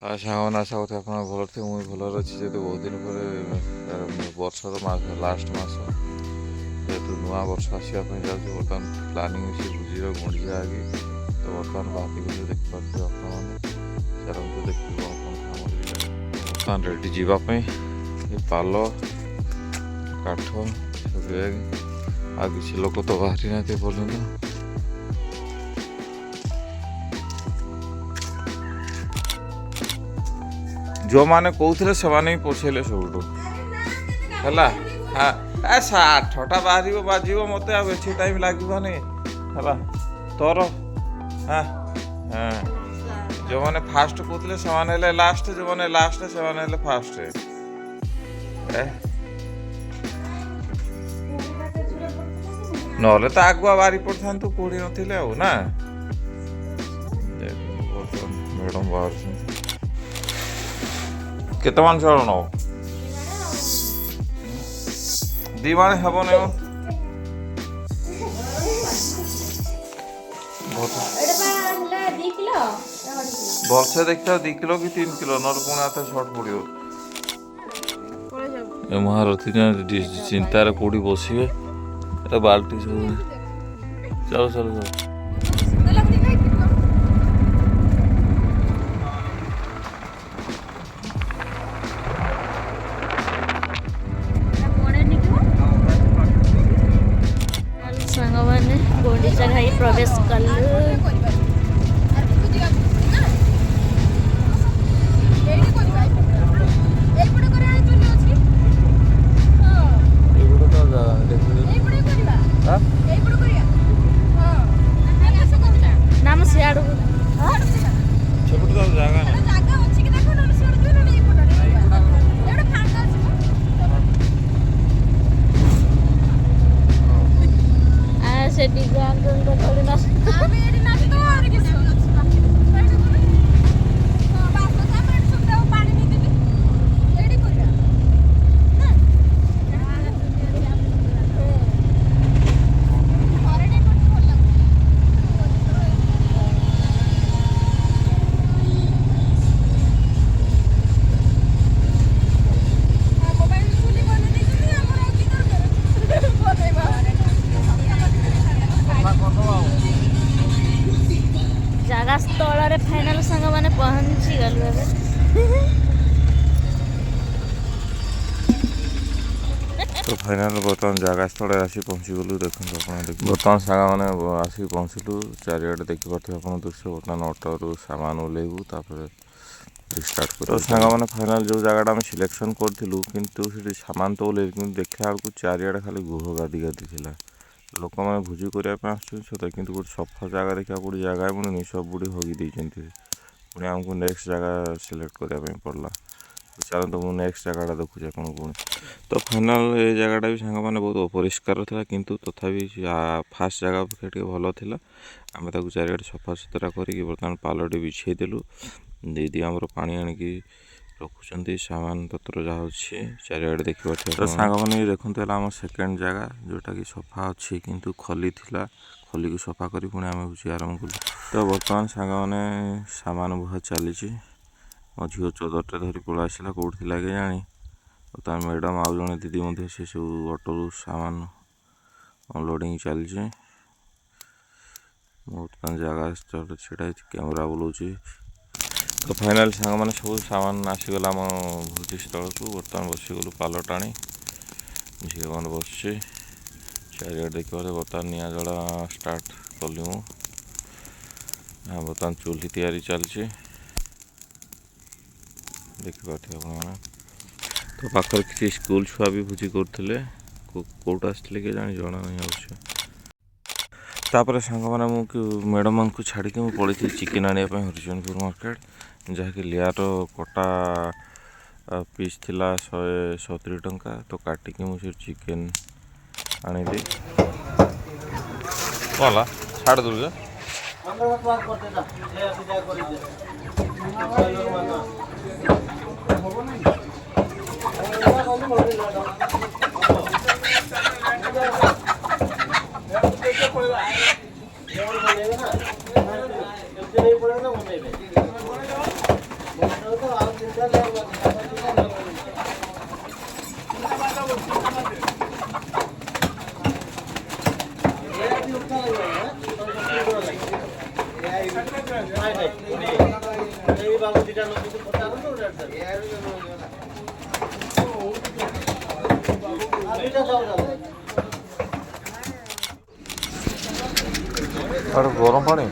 ସାଙ୍ଗମାନେ ଆଶା କରୁଛି ଆପଣ ଭଲ ଥିବେ। ମୁଁ ଭଲରେ ଅଛି। ଯେହେତୁ ବହୁତ ଦିନ ପରେ ବର୍ଷର ଲାଷ୍ଟ ମାସ, ଯେହେତୁ ନୂଆ ବର୍ଷ ଆସିବା ପାଇଁ ଯାଉଛି, ବର୍ତ୍ତମାନ ପ୍ଲାନିଂ ଅଛି ଭୋଜିର ଗୁଣ୍ଡିଚା ଆଗି। ତ ବର୍ତ୍ତମାନ ବାହାରି ଗଲେ ଦେଖିପାରୁଥିବେ ଆପଣମାନେ। ଚାଲନ୍ତୁ ଦେଖିବି କ'ଣ କ'ଣ କାମ କରିବେ। ବର୍ତ୍ତମାନ ରେଡ଼ି ଯିବା ପାଇଁ ଏ ପାଲ, କାଠ, ବ୍ୟାଗ୍, ଆଉ କିଛି ଲୋକ ତ ବାହାରି ନାହାନ୍ତି ଏପର୍ଯ୍ୟନ୍ତ। ଯେଉଁମାନେ କହୁଥିଲେ ସେମାନେ ହିଁ ପୋଷେଇଲେ ସବୁଠୁ ହେଲା। ଆଠଟା ବାଜିବ ମୋତେ ଆଉ ବେଶୀ ଟାଇମ୍ ଲାଗିବନି ହେଲା ତୋର। ଯେଉଁମାନେ ଫାଷ୍ଟ କହୁଥିଲେ ସେମାନେ ହେଲେ ଲାଷ୍ଟ, ଯେଉଁମାନେ ଲାଷ୍ଟ ସେମାନେ ହେଲେ ଫାଷ୍ଟ। ନହେଲେ ତ ଆଗୁଆ ବାହାରି ପଡ଼ିଥାନ୍ତୁ, କୋଉଠି ନଥିଲେ ଆଉ ନା। ମ୍ୟାଡ଼ାମ୍ ବାହାରୁଛନ୍ତି। କେତେ ମାନ ଚାଉଳ ନବ? 2 ମାଣ ହେବନି। ଭଲସେ ଦେଖିଥାଉ 2 କିଲୋ କି 3 କିଲୋ, ନହେଲେ ପୁଣି ହାତ ସର୍ଟ ପଡ଼ିବ। ଏ ମହାରଥୀ ଚିନ୍ତାରେ କେଉଁଠି ବସିବେ। ଏ ବାଲ୍ଟି ସବୁ ଚାଲ ଚାଲ ଚାଲ। ସାଙ୍ଗମାନେ ଗୁଣ୍ଡିଚା ଘାଇ ପ୍ରବେଶ କଲୁ। ନାମ ସିଆଡ଼ୁ ସେପଟେ ତ ଜାଗା ନାହିଁ। ସେଠି ଥୋଡ଼ି ନା ଜାଗା ସ୍ଥଳରେ ଫାଇନାଲ ସାଙ୍ଗମାନେ ପହଞ୍ଚି ଗଲୁ ଏବେ। ତ ଫାଇନାଲ ବର୍ତ୍ତମାନ ଜାଗା ସ୍ଥଳରେ ଆସି ପହଞ୍ଚିଗଲୁ। ଦେଖନ୍ତୁ ଆପଣ ବର୍ତ୍ତମାନ ସାଙ୍ଗମାନେ ଆସିକି ପହଞ୍ଚିଲୁ। ଚାରିଆଡ଼େ ଦେଖିପାରୁଥିବେ ଆପଣ ଦୃଶ୍ୟ। ବର୍ତ୍ତମାନ ଅଟୋରୁ ସାମାନ ଓହ୍ଲେଇବୁ, ତାପରେ ଷ୍ଟାର୍ଟ କରିବୁ। ତ ସାଙ୍ଗମାନେ ଫାଇନାଲ ଯେଉଁ ଜାଗାଟା ଆମେ ସିଲେକ୍ସନ୍ କରିଥିଲୁ, କିନ୍ତୁ ସେଠି ସାମାନ ତ ଓହ୍ଲେଇଲୁ, କିନ୍ତୁ ଦେଖିଲା ବେଳକୁ ଚାରିଆଡ଼େ ଖାଲି ଗୁହ ଗାଦି ଥିଲା। ଲୋକମାନେ ଭୋଜି କରିବା ପାଇଁ ଆସୁଛନ୍ତି ସତ, କିନ୍ତୁ ଗୋଟେ ସଫା ଜାଗା ଦେଖିବାକୁ ଗୋଟେ ଜାଗା ମିଳୁନି। ସବୁଠି ହଗି ଦେଇଛନ୍ତି। ପୁଣି ଆମକୁ ନେକ୍ସଟ ଜାଗା ସିଲେକ୍ଟ କରିବା ପାଇଁ ପଡ଼ିଲା। ଚାଲନ୍ତୁ ମୁଁ ନେକ୍ସଟ ଜାଗାଟା ଦେଖୁଛି ଆପଣଙ୍କୁ ପୁଣି। ତ ଫାଇନାଲ ଏ ଜାଗାଟା ବି ସାଙ୍ଗମାନେ ବହୁତ ଅପରିଷ୍କାର ଥିଲା, କିନ୍ତୁ ତଥାପି ଫାଷ୍ଟ ଜାଗା ଅପେକ୍ଷା ଟିକେ ଭଲ ଥିଲା। ଆମେ ତାକୁ ଚାରିଆଡ଼େ ସଫାସୁତୁରା କରିକି ବର୍ତ୍ତମାନ ପାଲଟି ବିଛେଇ ଦେଲୁ। ଦିଦି ଆମର ପାଣି ଆଣିକି ରଖୁଛନ୍ତି ସାମାନ ପତ୍ର ଯାହା ଅଛି ଚାରିଆଡ଼େ ଦେଖିପାରୁଥିବେ। ତ ସାଙ୍ଗମାନେ ଦେଖନ୍ତୁ ହେଲା ଆମ ସେକେଣ୍ଡ ଜାଗା, ଯେଉଁଟାକି ସଫା ଅଛି କିନ୍ତୁ ଖଲି ଥିଲା। ଖଲିକୁ ସଫା କରି ପୁଣି ଆମେ ଭୋଜି ଆରମ୍ଭ କଲୁ। ତ ବର୍ତ୍ତମାନ ସାଙ୍ଗମାନେ ସାମାନ ବୁହା ଚାଲିଛି। ମୋ ଝିଅ ଚଦରଟେ ଧରି ପଳେଇ ଆସିଲା, କେଉଁଠି ଥିଲା କେଜାଣି। ବର୍ତ୍ତମାନ ମ୍ୟାଡ଼ାମ୍ ଆଉ ଜଣେ ଦିଦି ମଧ୍ୟ ସେସବୁ ଅଟୋରୁ ସାମାନ ଅନଲୋଡ଼ିଂ ଚାଲିଛି। ବର୍ତ୍ତମାନ ଜାଗା ଛିଡ଼ା ହେଇଛି, କ୍ୟାମେରା ବୁଲାଉଛି। ତ ଫାଇନାଲ ସାଙ୍ଗମାନେ ସବୁ ସାମାନ ଆସିଗଲା ଆମ ଭୋଜି ସ୍ଥଳକୁ। ବର୍ତ୍ତମାନ ବସିଗଲୁ ପାଲ ଟାଣି। ଝିଅମାନେ ବସିଛି ଚାରିଆଡ଼େ ଦେଖିବାରେ। ବର୍ତ୍ତମାନ ନିଆଁ ଜଳା ଷ୍ଟାର୍ଟ କଲି ମୁଁ। ବର୍ତ୍ତମାନ ଚୁଲି ତିଆରି ଚାଲିଛି, ଦେଖିପାରୁଥିବେ ଆପଣମାନେ। ତ ପାଖରେ କିଛି ସ୍କୁଲ ଛୁଆ ବି ଭୋଜି କରୁଥିଲେ। କେଉଁଠୁ ଆସିଥିଲେ କେଜାଣି ଜଣା ନାହିଁ ଅବଶ୍ୟ। ତାପରେ ସାଙ୍ଗମାନେ ମୁଁ ମ୍ୟାଡ଼ାମମାନଙ୍କୁ ଛାଡ଼ିକି ମୁଁ ପଳେଇଥିଲି ଚିକେନ୍ ଆଣିବା ପାଇଁ ହରିଚନ୍ଦପୁର ମାର୍କେଟ, ଯାହାକି ଲେୟାର କଟା ପିସ୍ ଥିଲା 170 ଟଙ୍କା। ତ କାଟିକି ମୁଁ ସେ ଚିକେନ୍ ଆଣିଲି। ହେଲା ଛାଡ଼ି ଦେଲୁ ଯେ ଆରେ ଗରମ ପାଣି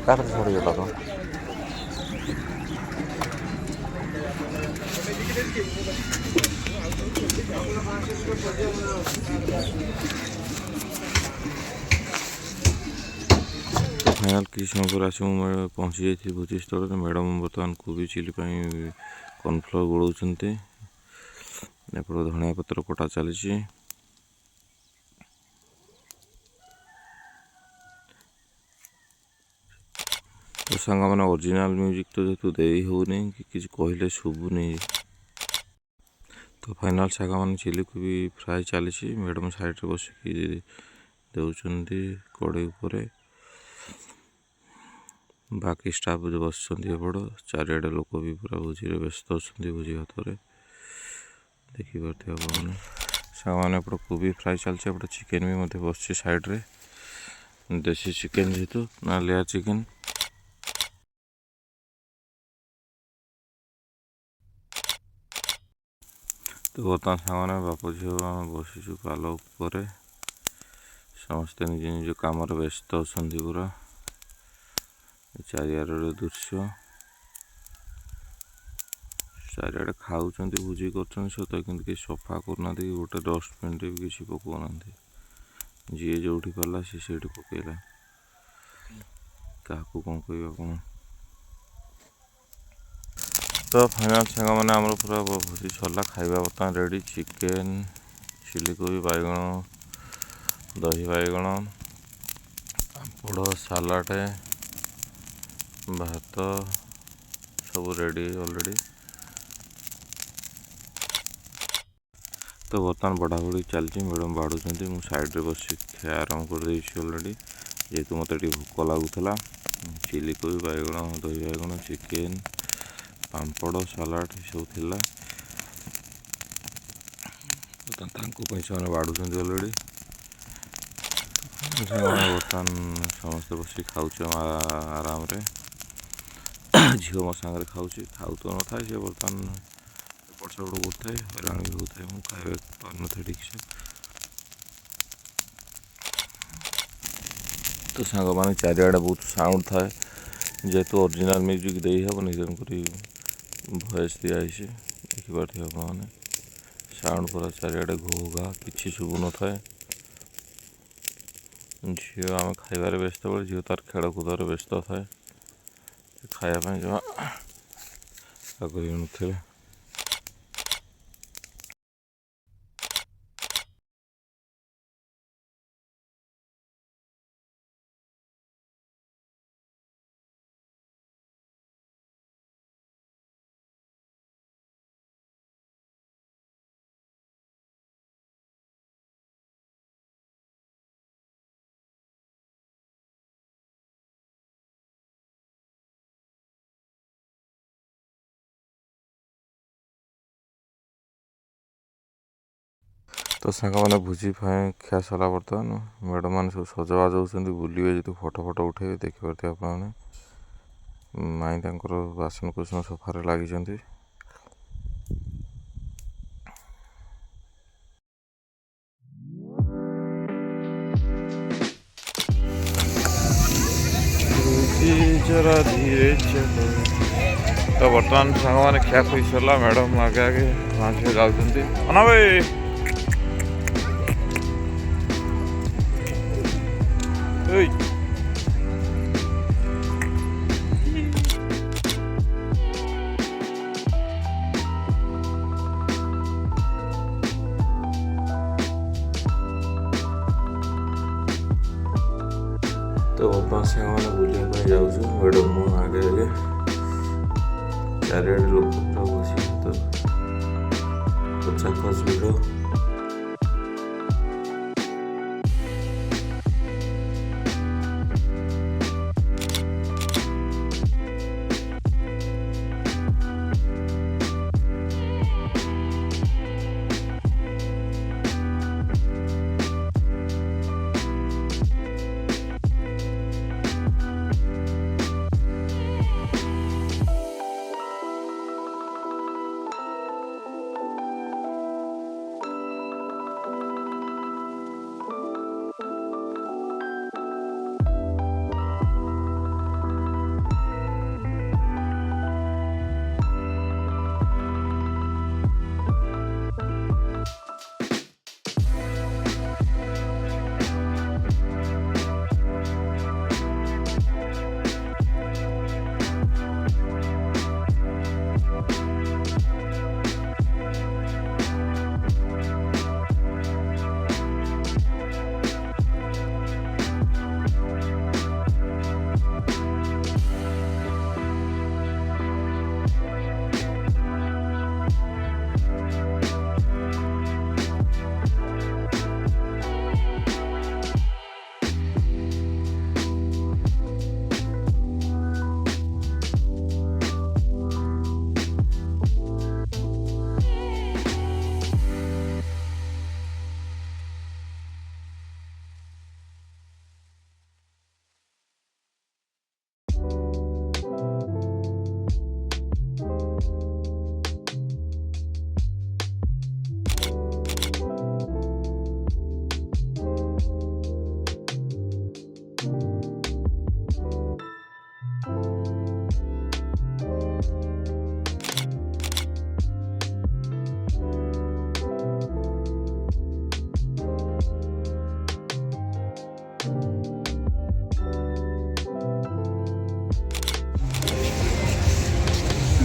କାହାର ଛାଡ଼ିଗଲା ତ फाइनाल କିଛି ସମୟ ପରେ ଆସି ମୁଁ ପହଞ୍ଚି ଯାଇଥିଲି ଭୋଜି ସ୍ଥଳରେ। ମ୍ୟାଡ଼ାମ୍ ବର୍ତ୍ତମାନ କୋବି ଚିଲି ପାଇଁ କର୍ଣ୍ଣଫ୍ଲୋର୍ ଗୋଳଉଛନ୍ତି। ଏପଟେ ଧଣିଆ ପତ୍ର କଟା ଚାଲିଛି। ତ ସାଙ୍ଗମାନେ ଅରିଜିନାଲ ମ୍ୟୁଜିକ୍ ତ ଯେହେତୁ ଦେଇ ହେଉନି କି କିଛି କହିଲେ ଶୁଭୁନି। ତ ଫାଇନାଲ ସାଙ୍ଗମାନେ ଚିଲି କୋବି ଫ୍ରାଏ ଚାଲିଛି। ମ୍ୟାଡ଼ାମ୍ ସାଇଡ଼୍ରେ ବସିକି ଦେଉଛନ୍ତି କଡ଼େଇ ଉପରେ। ବାକି ଷ୍ଟାଫ୍ ବସିଛନ୍ତି ଏପଟ। ଚାରିଆଡ଼େ ଲୋକ ବି ପୁରା ଭୋଜିରେ ବ୍ୟସ୍ତ ଅଛନ୍ତି ଭୋଜି ଭାତରେ। ଦେଖିପାରୁଥିବେ ଆପଣମାନେ। ସାଙ୍ଗମାନେ ଏପଟେ କୋବି ଫ୍ରାଏ ଚାଲିଛି। ଏପଟେ ଚିକେନ୍ ବି ମଧ୍ୟ ବସିଛି ସାଇଡ଼୍ରେ। ଦେଶୀ ଚିକେନ୍ ଯେହେତୁ ନା ଲେୟାର ଚିକେନ୍। ତ ବର୍ତ୍ତମାନ ସାଙ୍ଗମାନେ ବାପ ଝିଅ ଆମେ ବସିଛୁ ପାଲ ଉପରେ। ସମସ୍ତେ ନିଜ ନିଜ କାମରେ ବ୍ୟସ୍ତ ଅଛନ୍ତି ପୁରା। ଚାରିଆଡ଼ର ଦୃଶ୍ୟ, ଚାରିଆଡ଼େ ଖାଉଛନ୍ତି ଭୋଜି କରୁଛନ୍ତି ସତ କିନ୍ତୁ କିଛି ସଫା କରୁନାହାନ୍ତି କି ଗୋଟେ ଡଷ୍ଟବିନ୍ରେ ବି କିଛି ପକାଉନାହାନ୍ତି। ଯିଏ ଯେଉଁଠି ପାରିଲା ସିଏ ସେଇଠି ପକାଇଲା। କାହାକୁ କ'ଣ କହିବା କ'ଣ। ତ ଫାଇନାଲ ସାଙ୍ଗମାନେ ଆମର ପୁରା ଭୋଜି ସରିଲା। ଖାଇବା ବର୍ତ୍ତମାନ ରେଡ଼ି। ଚିକେନ୍, ଚିଲି କୋବି, ବାଇଗଣ, ଦହି ବାଇଗଣ, ପାମ୍ପଡ଼, ସାଲାଡ଼, ଭାତ ସବୁ ରେଡ଼ି ଅଲରେଡ଼ି। ତ ବର୍ତ୍ତମାନ ବଢ଼ାବଢ଼ି ଚାଲିଛି। ମ୍ୟାଡ଼ାମ୍ ବାଢ଼ୁଛନ୍ତି। ମୁଁ ସାଇଡ଼୍ରେ ବସି ଖାଇବା ଆରମ୍ଭ କରିଦେଇଛି ଅଲରେଡ଼ି। ଯେହେତୁ ମୋତେ ଟିକେ ଭୋକ ଲାଗୁଥିଲା। ଚିଲି କୋବି, ବାଇଗଣ, ଦହି ବାଇଗଣ, ଚିକେନ୍, ପାମ୍ପଡ଼, ସାଲାଡ଼ ଏସବୁ ଥିଲା। ତାଙ୍କ ପାଇଁ ସେମାନେ ବାଢ଼ୁଛନ୍ତି ଅଲରେଡ଼ି। ବର୍ତ୍ତମାନ ସମସ୍ତେ ବସିକି ଖାଉଛୁ ଆରାମରେ। ଝିଅ ମୋ ସାଙ୍ଗରେ ଖାଉଛି। ଖାଉ ତ ନଥାଏ ସେ ବର୍ତ୍ତମାନ ଏପଟ ସେପଟ କରୁଥାଏ। ହଇରାଣ ବି ହେଉଥାଏ। ମୁଁ ଖାଇବା ପାରୁନଥାଏ ଠିକ୍ସେ। ତ ସାଙ୍ଗମାନେ ଚାରିଆଡ଼େ ବହୁତ ସାଉଣ୍ଡ ଥାଏ। ଯେହେତୁ ଅରିଜିନାଲ ମ୍ୟୁଜିକ୍ ଦେଇ ହେବନି ତେଣୁକରି ଭଏସ୍ ଦିଆହେଇଛି। ଦେଖିପାରୁଥିବେ ଆପଣମାନେ। ସାଉଣ୍ଡ ପୁରା ଚାରିଆଡ଼େ ଘୋ ଘା କିଛି ଶୁଭୁନଥାଏ। ଝିଅ ଆମେ ଖାଇବାରେ ବ୍ୟସ୍ତ ବେଳେ ଝିଅ ତାର ଖେଳକୁଦରେ ବ୍ୟସ୍ତ ଥାଏ। ଖାଇବା ପାଇଁ ଜମା ଆଗ୍ରହୀ ନଥିଲେ। ତ ସାଙ୍ଗମାନେ ଭୋଜି ପାଇଁ ଖିଆ ସରିଲା। ବର୍ତ୍ତମାନ ମ୍ୟାଡ଼ାମ୍ ମାନେ ସବୁ ସଜବାଜ ହେଉଛନ୍ତି। ବୁଲିବେ ଯେହେତୁ ଫଟୋ ଉଠାଇବେ। ଦେଖିପାରୁଥିବେ ଆପଣମାନେ। ମାଇଁ ତାଙ୍କର ବାସନକୁସନ ସଫାରେ ଲାଗିଛନ୍ତି। ଜରା ଧୀରେ ଚଲୋ। ତ ବର୍ତ୍ତମାନ ସାଙ୍ଗମାନେ ଖିଆ ଖୁଇ ସରିଲା। ମ୍ୟାଡ଼ାମ୍ ଆଗେ ଆଗେ ମା ଝିଅ ଯାଉଛନ୍ତି। ଅନା ଭାଇ ଏଇ ତ ବର୍ତ୍ତମାନ ସାଙ୍ଗମାନେ ବୁଲିବା ପାଇଁ ଯାଉଛୁ। ମ୍ୟାଡ଼ାମ୍ ମୁଁ ଆଗେ ଆଗେ। ଚାରିଆଡ଼େ ଲୋକ ପୁରା ବସିକି ତ ଖୋଚାଖୋଚ ଭିଡ଼।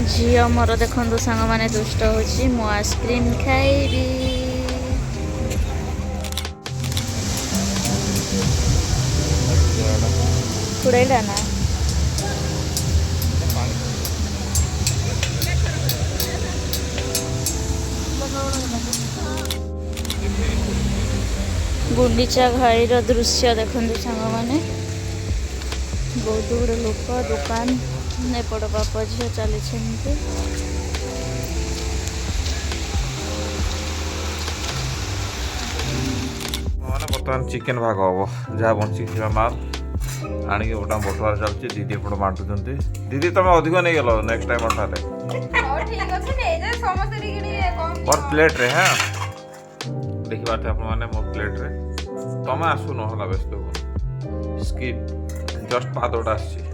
झील मोर देखु सांग मैंने दुष्ट होची मो आइसक्रीम खाइबी उड़ेला ना गुंडीचा घाईर दृश्य देखु सांग मैंने बहुत गुड़े लोक दुकान एपट बाप झील चली बर्तमान चिकेन भाग हम जहाँ बंची माल आणिक गोटा बटुआर चलती दीदी एपट बांटुंट दीदी तुम अधिक नहीं गल नेक्स्ट टाइम अठारे और प्लेट रे हाँ देखी पारे आपने मो प्लेट रे तुम आसु ना व्यस्त हो स्किप जस्ट पादटा आसी